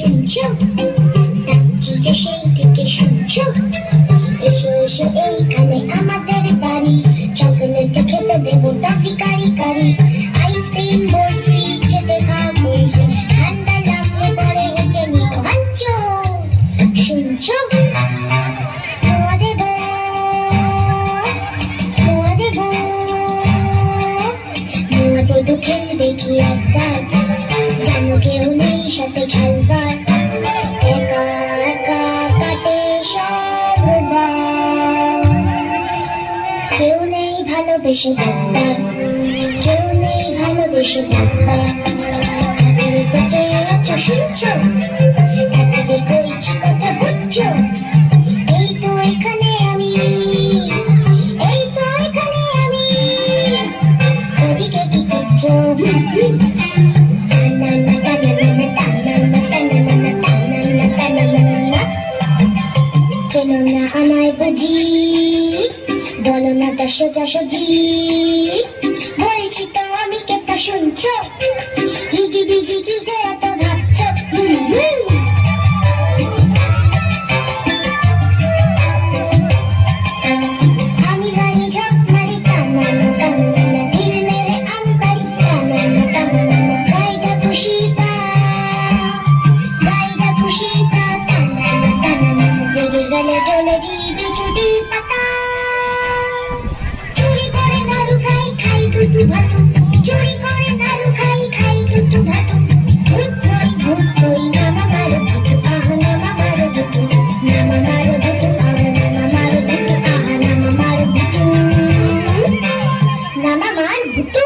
শুনছো? ডাকছি যে সেই থেকে শুনছো? এসো এসো এইখানে আমাদের বাড়ি, চকোলেট খেতে দেবো টফি কারি কারি, আইসক্রিম বরফি খেতে খাও বরফি, ঠান্ডা লাগলে পরে হেঁচে নিও হাঁচো। শুনছো? ধোঁয়া দেবো, ধোঁয়া দেবো, ধোঁয়া দেবো, খেলবে কি একবার? জানো কেউ নেই সাথে খেলবার, একা একা কাটে সববার। কেউ নেই ভালোবেসে ডাকবার, কেউ নেই ভালোবেসে ডাকবার। হারিয়ে চেঁচে আছো শুনছো? একা যে করেছি কথা বুঝছো? এই তো এখানে আমি, এই তো এখানে আমি, ওদিকে কি করছো? চেনো না আমায় বুঝি, বলো না তা সোজাসুজি, বলছি তো আমি কেটা শুনছো? হিজি বিজি কি যে এত ভাবছো? আমি মারি ঝক মারি টানা না টানা না, ঢিল মেরে আম পারি টানা না টানা না, গাই যা খুশি তা, গাই যা খুশি তা, টানা না টানা না, লেগে গেলে ডলে দিবি ছুটি পাতা। চুরি করে নাড়ু খাই খাই দুটু ভাতু, চুরি করে নাড়ু খাই খাই দুটু ভাতু, ভূত নই নামা মারো ভূতু, আহা নামা মারো ভূতু, নামা মারো ভূতু, আহা নামা মারো ভূতু, আহা নামা মারো ভূতু, নামা মার ভূতু।